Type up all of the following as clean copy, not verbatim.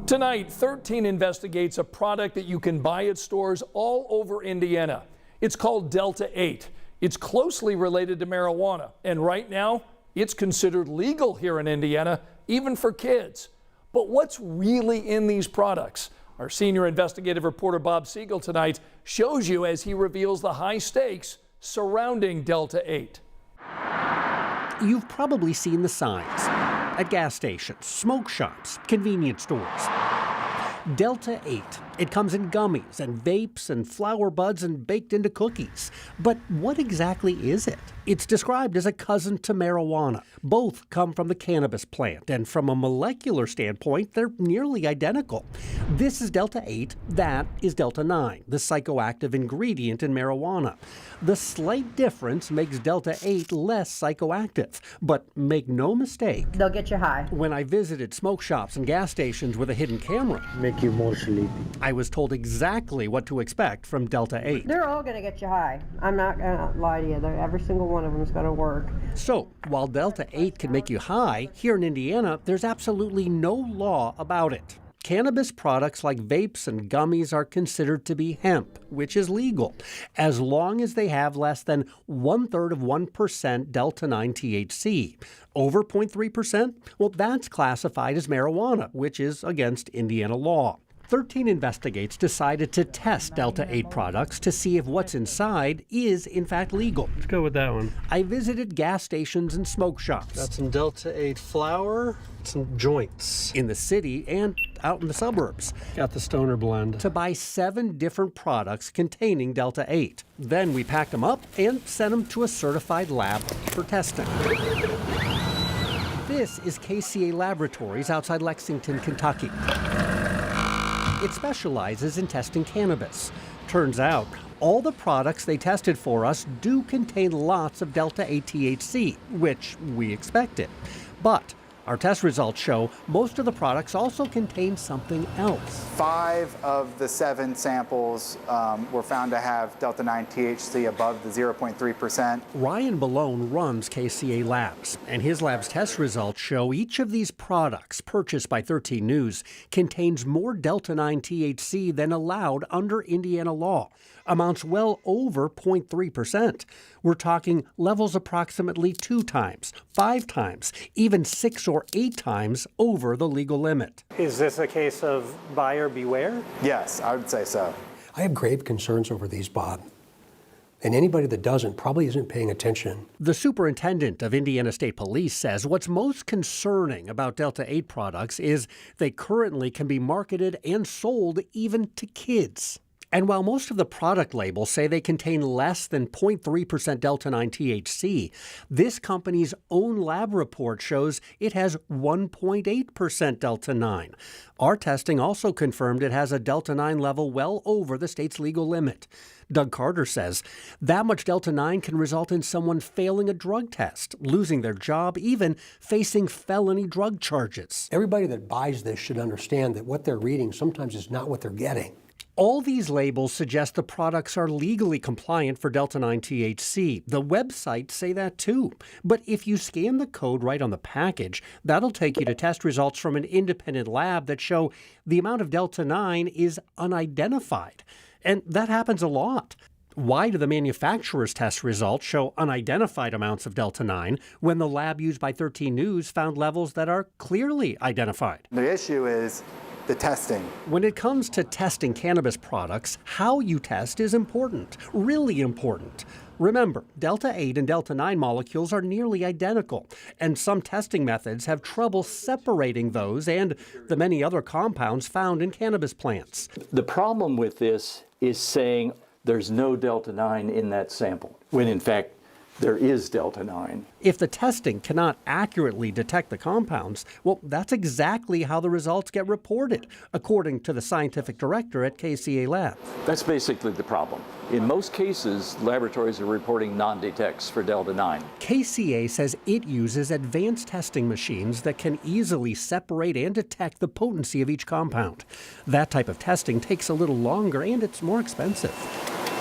Tonight, 13 investigates a product that you can buy at stores all over Indiana. It's called Delta-8. It's closely related to marijuana, and right now, it's considered legal here in Indiana, even for kids. But what's really in these products? Our senior investigative reporter Bob Siegel tonight shows you as he reveals the high stakes surrounding Delta-8. You've probably seen the signs at gas stations, smoke shops, convenience stores. Delta-8. It comes in gummies and vapes and flower buds and baked into cookies. But what exactly is it? It's described as a cousin to marijuana. Both come from the cannabis plant, and from a molecular standpoint, they're nearly identical. This is Delta-8, that is Delta-9, the psychoactive ingredient in marijuana. The slight difference makes Delta-8 less psychoactive, but make no mistake. They'll get you high. When I visited smoke shops and gas stations with a hidden camera, make you more sleepy. I was told exactly what to expect from Delta-8. They're all going to get you high. I'm not going to lie to you. Every single one of them is going to work. So, while Delta-8 can make you high, here in Indiana, there's absolutely no law about it. Cannabis products like vapes and gummies are considered to be hemp, which is legal, as long as they have less than 1/3 of 1% Delta-9 THC. Over 0.3%, well, that's classified as marijuana, which is against Indiana law. 13 investigates decided to test Delta-8 products to see if what's inside is in fact legal. Let's go with that one. I visited gas stations and smoke shops. Got some Delta-8 flour, some joints. In the city and out in the suburbs. Got the stoner blend. To buy 7 different products containing Delta-8. Then we packed them up and sent them to a certified lab for testing. This is KCA Laboratories outside Lexington, Kentucky. It specializes in testing cannabis. Turns out, all the products they tested for us do contain lots of Delta-8 THC, which we expected. But our test results show most of the products also contain something else. 5 of the 7 samples were found to have Delta-9 THC above the 0.3%. Ryan Balone runs KCA Labs, and his lab's test results show each of these products purchased by 13 News contains more Delta-9 THC than allowed under Indiana law, amounts well over 0.3%. We're talking levels approximately 2 times, 5 times, even 6 or 8 times over the legal limit. Is this a case of buyer beware? Yes, I would say so. I have grave concerns over these, Bob. And anybody that doesn't probably isn't paying attention. The superintendent of Indiana State Police says what's most concerning about Delta-8 products is they currently can be marketed and sold even to kids. And while most of the product labels say they contain less than 0.3% Delta-9 THC, this company's own lab report shows it has 1.8% Delta-9. Our testing also confirmed it has a Delta-9 level well over the state's legal limit. Doug Carter says that much Delta-9 can result in someone failing a drug test, losing their job, even facing felony drug charges. Everybody that buys this should understand that what they're reading sometimes is not what they're getting. All these labels suggest the products are legally compliant for Delta-9 THC. The websites say that too. But if you scan the code right on the package, that'll take you to test results from an independent lab that show the amount of Delta-9 is unidentified. And that happens a lot. Why do the manufacturer's test results show unidentified amounts of Delta-9 when the lab used by 13 News found levels that are clearly identified? The issue is the testing. When it comes to testing cannabis products, how you test is important, really important. Remember, Delta-8 and Delta-9 molecules are nearly identical, and some testing methods have trouble separating those and the many other compounds found in cannabis plants. The problem with this is saying there's no Delta-9 in that sample, when in fact there is Delta-9. If the testing cannot accurately detect the compounds, well, that's exactly how the results get reported, according to the scientific director at KCA Labs. That's basically the problem. In most cases, laboratories are reporting non-detects for Delta-9. KCA says it uses advanced testing machines that can easily separate and detect the potency of each compound. That type of testing takes a little longer and it's more expensive.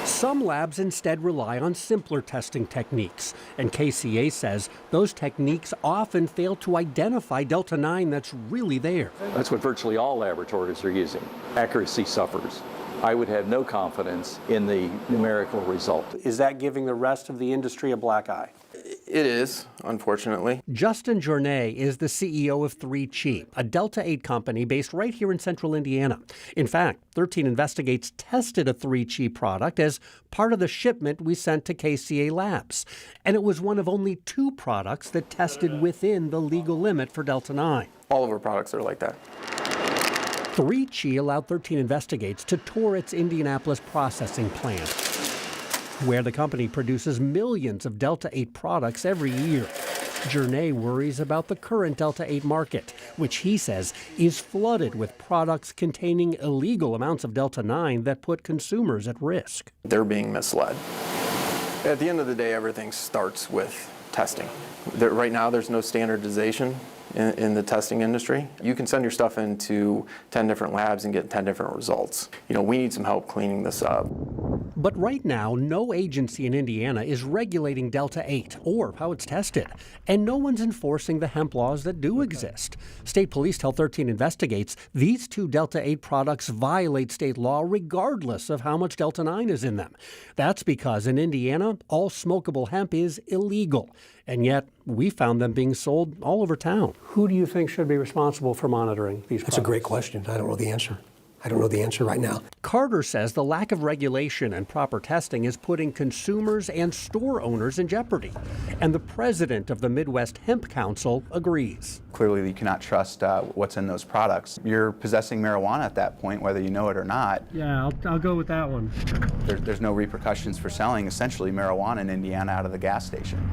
Some labs instead rely on simpler testing techniques, and KCA says those techniques often fail to identify Delta-9 that's really there. That's what virtually all laboratories are using. Accuracy suffers. I would have no confidence in the numerical result. Is that giving the rest of the industry a black eye? It is, unfortunately. Justin Journet is the CEO of 3Chi, a Delta-8 company based right here in central Indiana. In fact, 13 Investigates tested a 3Chi product as part of the shipment we sent to KCA Labs. And it was one of only 2 products that tested within the legal limit for Delta-9. All of our products are like that. 3Chi allowed 13 Investigates to tour its Indianapolis processing plant, where the company produces millions of Delta-8 products every year. Journet worries about the current Delta-8 market, which he says is flooded with products containing illegal amounts of Delta-9 that put consumers at risk. They're being misled. At the end of the day, everything starts with testing. Right now, there's no standardization in the testing industry. You can send your stuff into 10 different labs and get 10 different results. We need some help cleaning this up. But right now, no agency in Indiana is regulating Delta-8 or how it's tested, and no one's enforcing the hemp laws that do exist. State police tell 13 Investigates these 2 Delta-8 products violate state law regardless of how much Delta-9 is in them. That's because in Indiana, all smokable hemp is illegal, and yet we found them being sold all over town. Who do you think should be responsible for monitoring these products? That's a great question. I don't know the answer. I don't know the answer right now. Carter says the lack of regulation and proper testing is putting consumers and store owners in jeopardy. And the president of the Midwest Hemp Council agrees. Clearly, you cannot trust what's in those products. You're possessing marijuana at that point, whether you know it or not. Yeah, I'll go with that one. There's no repercussions for selling essentially marijuana in Indiana out of the gas station.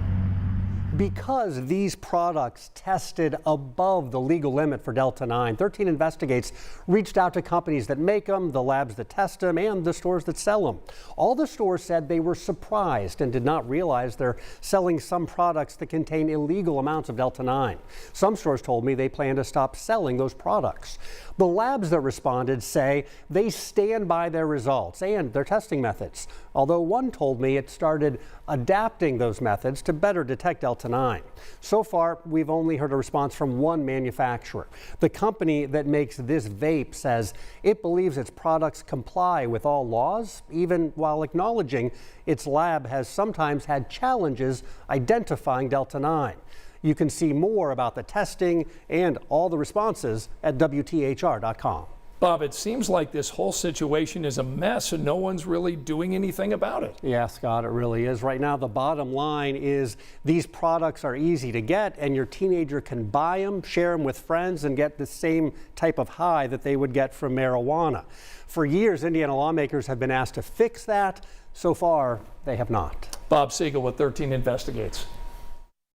Because these products tested above the legal limit for Delta-9, 13 Investigates reached out to companies that make them, the labs that test them, and the stores that sell them. All the stores said they were surprised and did not realize they're selling some products that contain illegal amounts of Delta-9. Some stores told me they plan to stop selling those products. The labs that responded say they stand by their results and their testing methods, although one told me it started adapting those methods to better detect Delta-9. So far, we've only heard a response from one manufacturer. The company that makes this vape says it believes its products comply with all laws, even while acknowledging its lab has sometimes had challenges identifying Delta-9. You can see more about the testing and all the responses at WTHR.com. Bob, it seems like this whole situation is a mess and no one's really doing anything about it. Yeah, Scott, it really is. Right now, the bottom line is these products are easy to get and your teenager can buy them, share them with friends, and get the same type of high that they would get from marijuana. For years, Indiana lawmakers have been asked to fix that. So far, they have not. Bob Siegel with 13 Investigates.